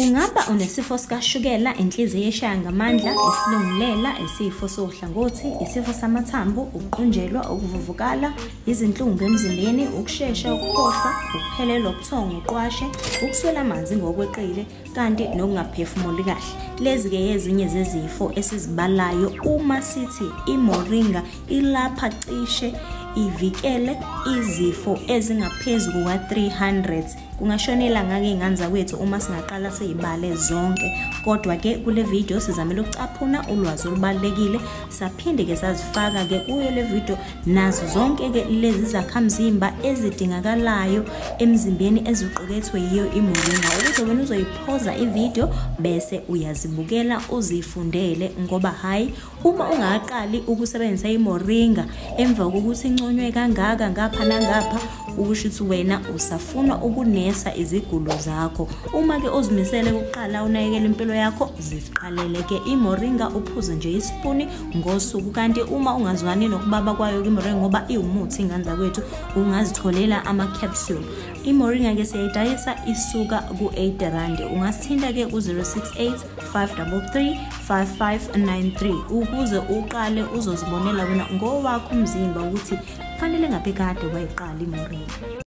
Ungaba unesifo sikashukela, inhliziyo eshaya ngamandla, isilungulela, isifo sohlangothi, isifo samathambo, ukuqunjelwa, ukuvuvukala, izinhlungu emzimbeni, ukushesha ukukhohlwa, ukuphelelwa ubuthongo, uqwashe, ukuswela amanzi ngokweqile kanti nokungaphefumuli kahle. Lezi-ke ezinye zezifo esizibalayo uma sithi iMoringa ilapha cishe ivikele izifo ezingaphezu kuka-300. Kungashonela ngake ingane kwethu uma singaqala siyibale zonke. Kodwa-ke kule video sizamele ukucaphuna ulwazi olubalulekile, saphinde-ke sazifaka-ke kuyo le video nazo zonke-ke lezi zakhamzimba ezidingakalayo emzimbeni eziqukethwe yiyo iMoringa, ukuze wena uzoyiphoza ivideo bese uyazibukela uzifundele. Ngoba hayi, uma ungaqali ukusebenzisa iMoringa emva kokuthi inconywe kangaka ngapha nangapha, ukusho ukuthi wena usafuna ukunesa izigulo zakho. Uma-ke uzimisele ukuqala unakekela impilo yakho, ziqalele-ke iMoringa, uphuze nje isipuni ngosuku. Kanti uma ungazwani nokubaba kwayo iMoringa ngoba iwumuthi ingane zakwethu, ungazitholela ama-capsule. iMoringa-ke siyayidayisa isuka ku-8 rand. Ungasithinta-ke ku-068 533 5593 ukuze uqale uzozibonela wena ngowakho umzimba ukuthi kufanele ngabe kade wayiqala iMoringa.